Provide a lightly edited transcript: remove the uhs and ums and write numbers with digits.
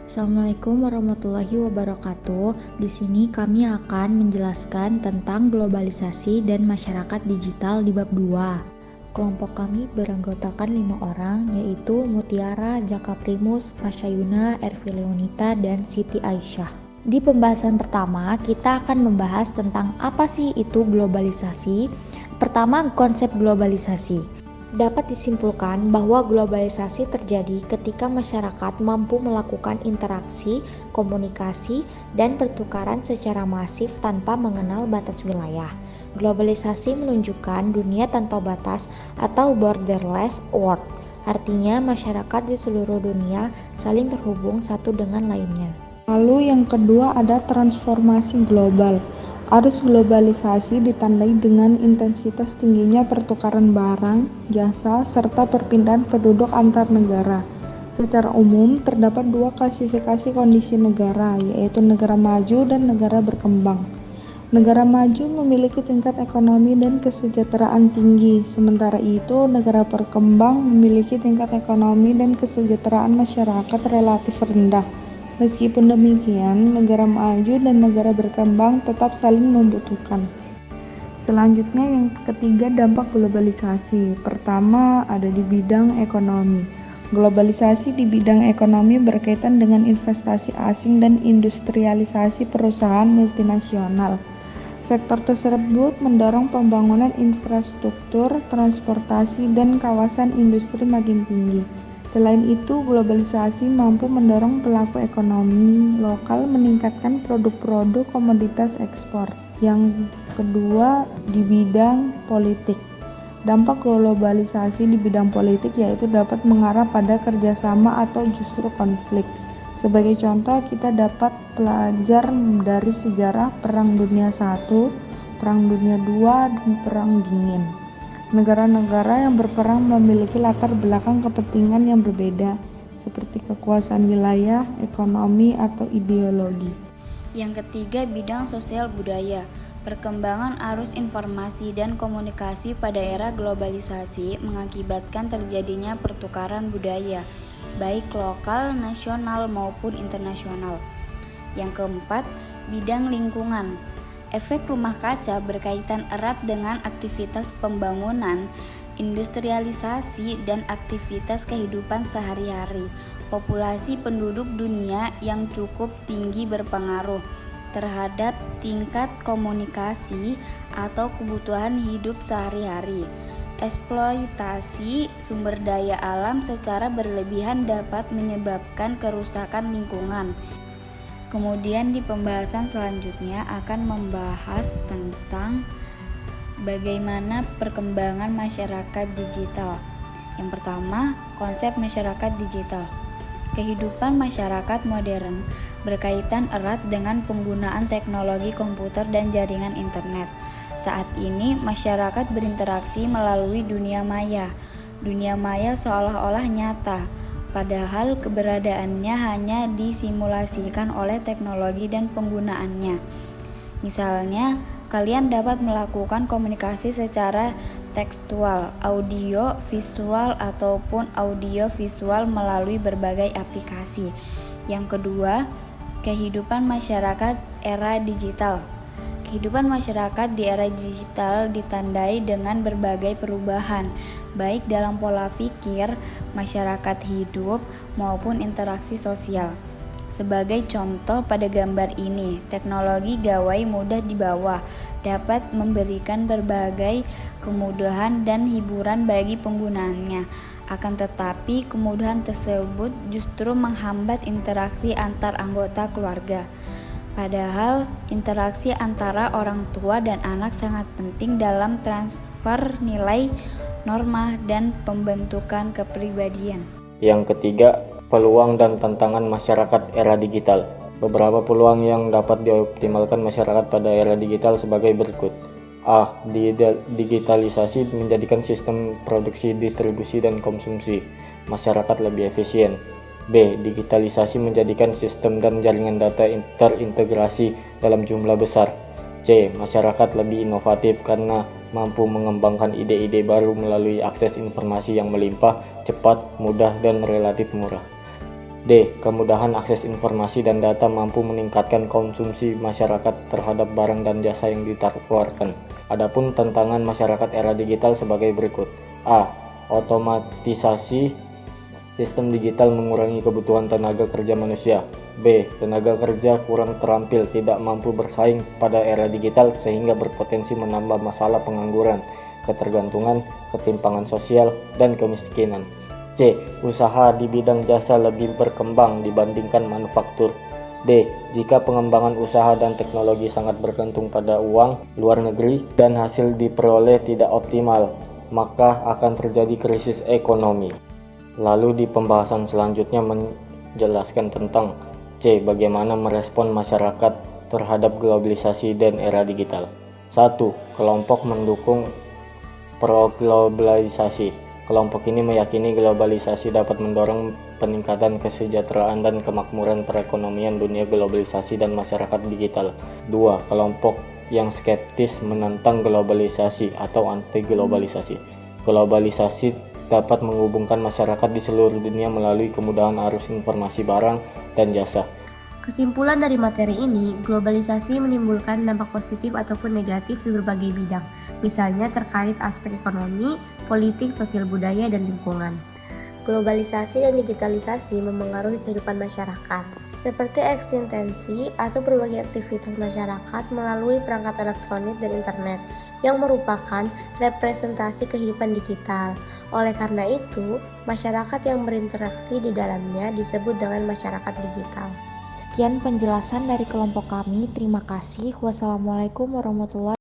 Assalamualaikum warahmatullahi wabarakatuh. Di sini kami akan menjelaskan tentang globalisasi dan masyarakat digital di bab 2. Kelompok kami beranggotakan 5 orang, yaitu Mutiara, Jaka Primus, Fasyayuna, Ervi Leonita, dan Siti Aisyah. Di pembahasan pertama, kita akan membahas tentang apa sih itu globalisasi. Pertama, konsep globalisasi. Dapat disimpulkan bahwa globalisasi terjadi ketika masyarakat mampu melakukan interaksi, komunikasi, dan pertukaran secara masif tanpa mengenal batas wilayah. Globalisasi menunjukkan dunia tanpa batas atau borderless world. Artinya masyarakat di seluruh dunia saling terhubung satu dengan lainnya. Lalu yang kedua ada transformasi global. Arus globalisasi ditandai dengan intensitas tingginya pertukaran barang, jasa, serta perpindahan penduduk antar negara. Secara umum, terdapat dua klasifikasi kondisi negara, yaitu negara maju dan negara berkembang. Negara maju memiliki tingkat ekonomi dan kesejahteraan tinggi, sementara itu negara berkembang memiliki tingkat ekonomi dan kesejahteraan masyarakat relatif rendah. Meskipun demikian, negara maju dan negara berkembang tetap saling membutuhkan. Selanjutnya yang ketiga, dampak globalisasi. Pertama, ada di bidang ekonomi. Globalisasi di bidang ekonomi berkaitan dengan investasi asing dan industrialisasi perusahaan multinasional. Sektor tersebut mendorong pembangunan infrastruktur, transportasi, dan kawasan industri makin tinggi. Selain itu, globalisasi mampu mendorong pelaku ekonomi lokal meningkatkan produk-produk komoditas ekspor. Yang kedua, di bidang politik. Dampak globalisasi di bidang politik yaitu dapat mengarah pada kerjasama atau justru konflik. Sebagai contoh, kita dapat belajar dari sejarah Perang Dunia I, Perang Dunia II, dan Perang Dingin. Negara-negara yang berperang memiliki latar belakang kepentingan yang berbeda, seperti kekuasaan wilayah, ekonomi, atau ideologi. Yang ketiga, bidang sosial budaya. Perkembangan arus informasi dan komunikasi pada era globalisasi mengakibatkan terjadinya pertukaran budaya, baik lokal, nasional, maupun internasional. Yang keempat, bidang lingkungan. Efek rumah kaca berkaitan erat dengan aktivitas pembangunan, industrialisasi, dan aktivitas kehidupan sehari-hari. Populasi penduduk dunia yang cukup tinggi berpengaruh terhadap tingkat komunikasi atau kebutuhan hidup sehari-hari. Eksploitasi sumber daya alam secara berlebihan dapat menyebabkan kerusakan lingkungan. Kemudian di pembahasan selanjutnya akan membahas tentang bagaimana perkembangan masyarakat digital. Yang pertama, konsep masyarakat digital. Kehidupan masyarakat modern berkaitan erat dengan penggunaan teknologi komputer dan jaringan internet. Saat ini masyarakat berinteraksi melalui dunia maya. Dunia maya seolah-olah nyata, padahal keberadaannya hanya disimulasikan oleh teknologi dan penggunaannya. Misalnya, kalian dapat melakukan komunikasi secara tekstual, audio, visual, ataupun audio visual melalui berbagai aplikasi. Yang kedua, kehidupan masyarakat era digital. Kehidupan masyarakat di era digital ditandai dengan berbagai perubahan, baik dalam pola pikir, masyarakat hidup, maupun interaksi sosial. Sebagai contoh pada gambar ini, teknologi gawai mudah dibawa, dapat memberikan berbagai kemudahan dan hiburan bagi penggunaannya. Akan tetapi, kemudahan tersebut justru menghambat interaksi antar anggota keluarga. Padahal, interaksi antara orang tua dan anak sangat penting dalam transfer nilai, norma, dan pembentukan kepribadian. Yang ketiga, peluang dan tantangan masyarakat era digital. Beberapa peluang yang dapat dioptimalkan masyarakat pada era digital sebagai berikut. A. Digitalisasi menjadikan sistem produksi, distribusi, dan konsumsi masyarakat lebih efisien. B. Digitalisasi menjadikan sistem dan jaringan data terintegrasi dalam jumlah besar. C. Masyarakat lebih inovatif karena mampu mengembangkan ide-ide baru melalui akses informasi yang melimpah, cepat, mudah, dan relatif murah. D. Kemudahan akses informasi dan data mampu meningkatkan konsumsi masyarakat terhadap barang dan jasa yang ditawarkan. Adapun tantangan masyarakat era digital sebagai berikut. A. Otomatisasi sistem digital mengurangi kebutuhan tenaga kerja manusia. B. Tenaga kerja kurang terampil, tidak mampu bersaing pada era digital sehingga berpotensi menambah masalah pengangguran, ketergantungan, ketimpangan sosial, dan kemiskinan. C. Usaha di bidang jasa lebih berkembang dibandingkan manufaktur. D. Jika pengembangan usaha dan teknologi sangat bergantung pada uang luar negeri dan hasil diperoleh tidak optimal, maka akan terjadi krisis ekonomi. Lalu di pembahasan selanjutnya menjelaskan tentang C. Bagaimana merespon masyarakat terhadap globalisasi dan era digital. 1. Kelompok mendukung pro-globalisasi. Kelompok ini meyakini globalisasi dapat mendorong peningkatan kesejahteraan dan kemakmuran perekonomian dunia globalisasi dan masyarakat digital. 2. Kelompok yang skeptis menentang globalisasi atau anti-globalisasi. Globalisasi dapat menghubungkan masyarakat di seluruh dunia melalui kemudahan arus informasi barang dan jasa. Kesimpulan dari materi ini, globalisasi menimbulkan dampak positif ataupun negatif di berbagai bidang, misalnya terkait aspek ekonomi, politik, sosial budaya, dan lingkungan. Globalisasi dan digitalisasi memengaruhi kehidupan masyarakat, seperti eksistensi atau berbagai aktivitas masyarakat melalui perangkat elektronik dan internet, yang merupakan representasi kehidupan digital. Oleh karena itu, masyarakat yang berinteraksi di dalamnya disebut dengan masyarakat digital. Sekian penjelasan dari kelompok kami. Terima kasih. Wassalamualaikum warahmatullahi wabarakatuh.